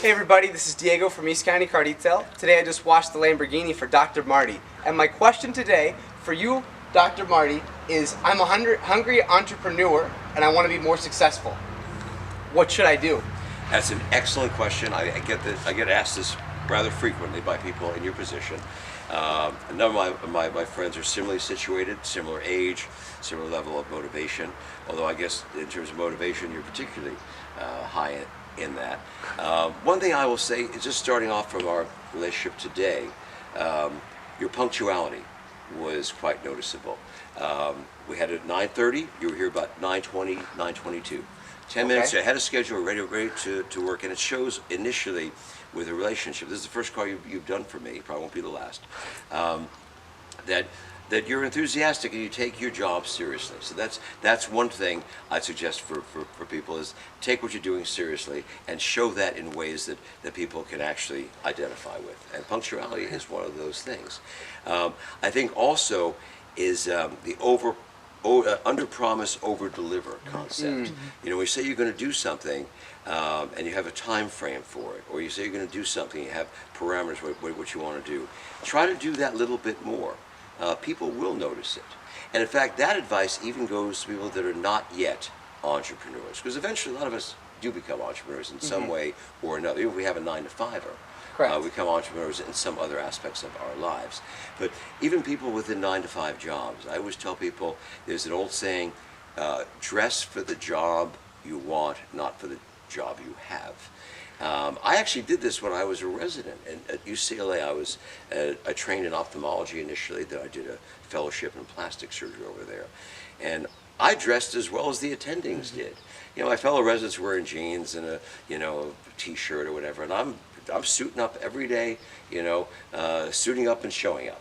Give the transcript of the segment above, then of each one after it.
Hey everybody, this is Diego from East County Car Detail. Today I just washed the Lamborghini for Dr. Marty. And my question today for you, Dr. Marty, is I'm a hungry entrepreneur and I want to be more successful. What should I do? That's an excellent question. I get asked this rather frequently by people in your position. A number of my friends are similarly situated, similar age, similar level of motivation. Although I guess in terms of motivation, you're particularly high in that. One thing I will say is, just starting off from our relationship today, your punctuality was quite noticeable. We had it at 9:30. You were here about 9:20, 9:22. 10 minutes ahead of schedule, ready to work, and it shows initially with a relationship. This is the first call you've done for me. Probably won't be the last. That you're enthusiastic and you take your job seriously. So that's one thing I'd suggest for people, is take what you're doing seriously and show that in ways that people can actually identify with. And punctuality is one of those things. I think also is the under promise, over deliver concept. You know, when you say you're going to do something and you have a time frame for it, or you say you're going to do something, you have parameters what you want to do, try to do that little bit more. People will notice it. And in fact, that advice even goes to people that are not yet entrepreneurs, because eventually a lot of us do become entrepreneurs in some way or another. Even if we have a 9-to-5er, we become entrepreneurs in some other aspects of our lives. But even people within 9-to-5 jobs, I always tell people, there's an old saying, dress for the job you want, not for the job you have. I actually did this when I was a resident at UCLA. I trained in ophthalmology initially, then I did a fellowship in plastic surgery over there. And I dressed as well as the attendings did. You know, my fellow residents were wearing jeans and a t-shirt or whatever, and I'm suiting up every day, suiting up and showing up.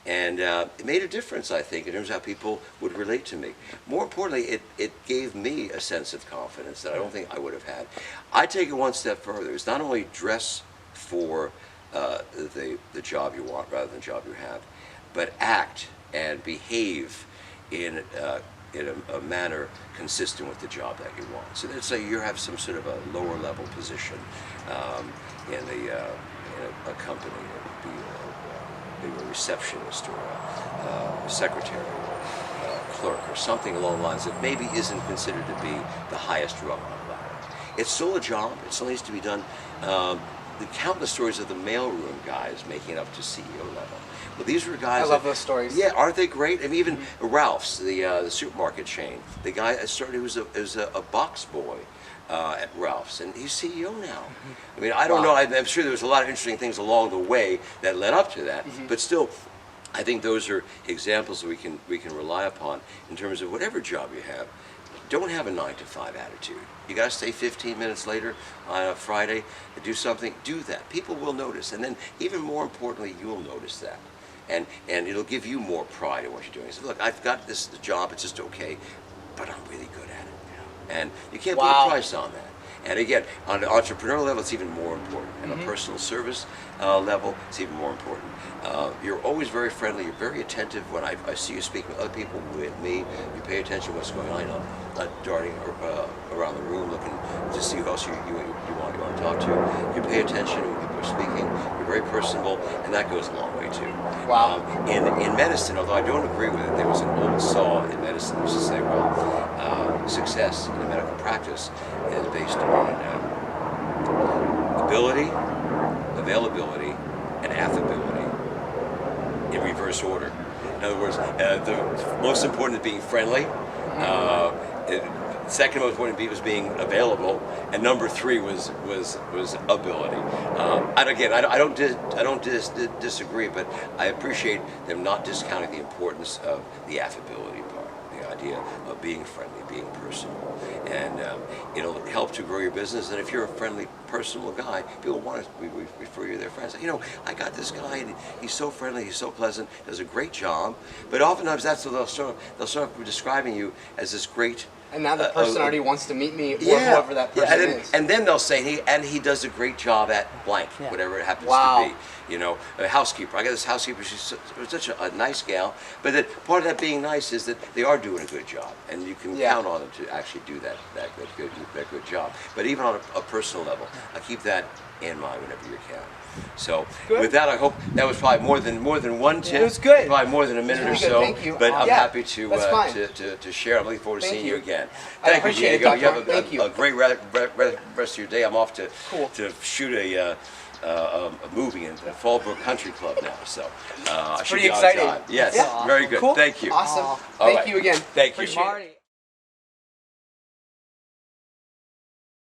And it made a difference, I think, in terms of how people would relate to me. More importantly, it gave me a sense of confidence that I don't think I would have had. I take it one step further. It's not only dress for the job you want rather than the job you have, but act and behave in a manner consistent with the job that you want. So let's say you have some sort of a lower level position in a company, maybe a receptionist or a secretary or a clerk or something along the lines that maybe isn't considered to be the highest rung on the ladder. It's still a job. It still needs to be done. The countless stories of the mailroom guys making it up to CEO level. Well, these were guys. I love those stories. Yeah, aren't they great? I mean, even Ralph's, the supermarket chain. The guy started, he was a box boy at Ralph's, and he's CEO now. I mean, I don't know. I'm sure there was a lot of interesting things along the way that led up to that, but still, I think those are examples that we can rely upon in terms of whatever job you have. Don't have a 9-to-5 attitude. You got to stay 15 minutes later on a Friday to do something. Do that. People will notice, and then even more importantly, you'll notice that, and it'll give you more pride in what you're doing. So look, I've got this job. It's just okay, but I'm really good at it. And you can't put a price on that. And again, on an entrepreneurial level, it's even more important. And on a personal service level, it's even more important. You're always very friendly. You're very attentive. When I see you speaking with other people, with me, you pay attention to what's going on. You're not darting around the room looking to see who else you want to talk to. You pay attention when people are speaking. You're very personable, and that goes a long way too. Wow. In medicine, although I don't agree with it, there was an old saw in medicine that used to say, well, success in a medical practice is based on ability, availability, and affability in reverse order. In other words, the most important is being friendly. Second most important was being available, and number 3 was ability. And again, I don't disagree, but I appreciate them not discounting the importance of the affability part, the idea of being friendly, being personable, and it'll help to grow your business. And if you're a friendly, personable guy, people want to refer you to their friends. You know, I got this guy, and he's so friendly, he's so pleasant, does a great job. But oftentimes that's what they'll start describing you as this great. And now the person already wants to meet me, or whoever that person is. And then they'll say, he does a great job at blank, whatever it happens to be. You know, a housekeeper. I got this housekeeper. She's such a nice gal. But that part of that being nice is that they are doing a good job, and you can count on them to actually do that good job. But even on a personal level, I keep that in mind whenever you can. So with that, I hope that was probably more than one tip. It was good. Probably more than a minute or so. Thank you. But I'm happy to share. I'm looking forward to seeing you again. I appreciate it, You have Dr. a great rest of your day. I'm off to shoot a movie in the Fallbrook Country Club now. So I should pretty be on exciting. time. Yes, Yeah. very good. Cool. Thank you. Awesome. All Thank right. you again. Thank you. Appreciate it.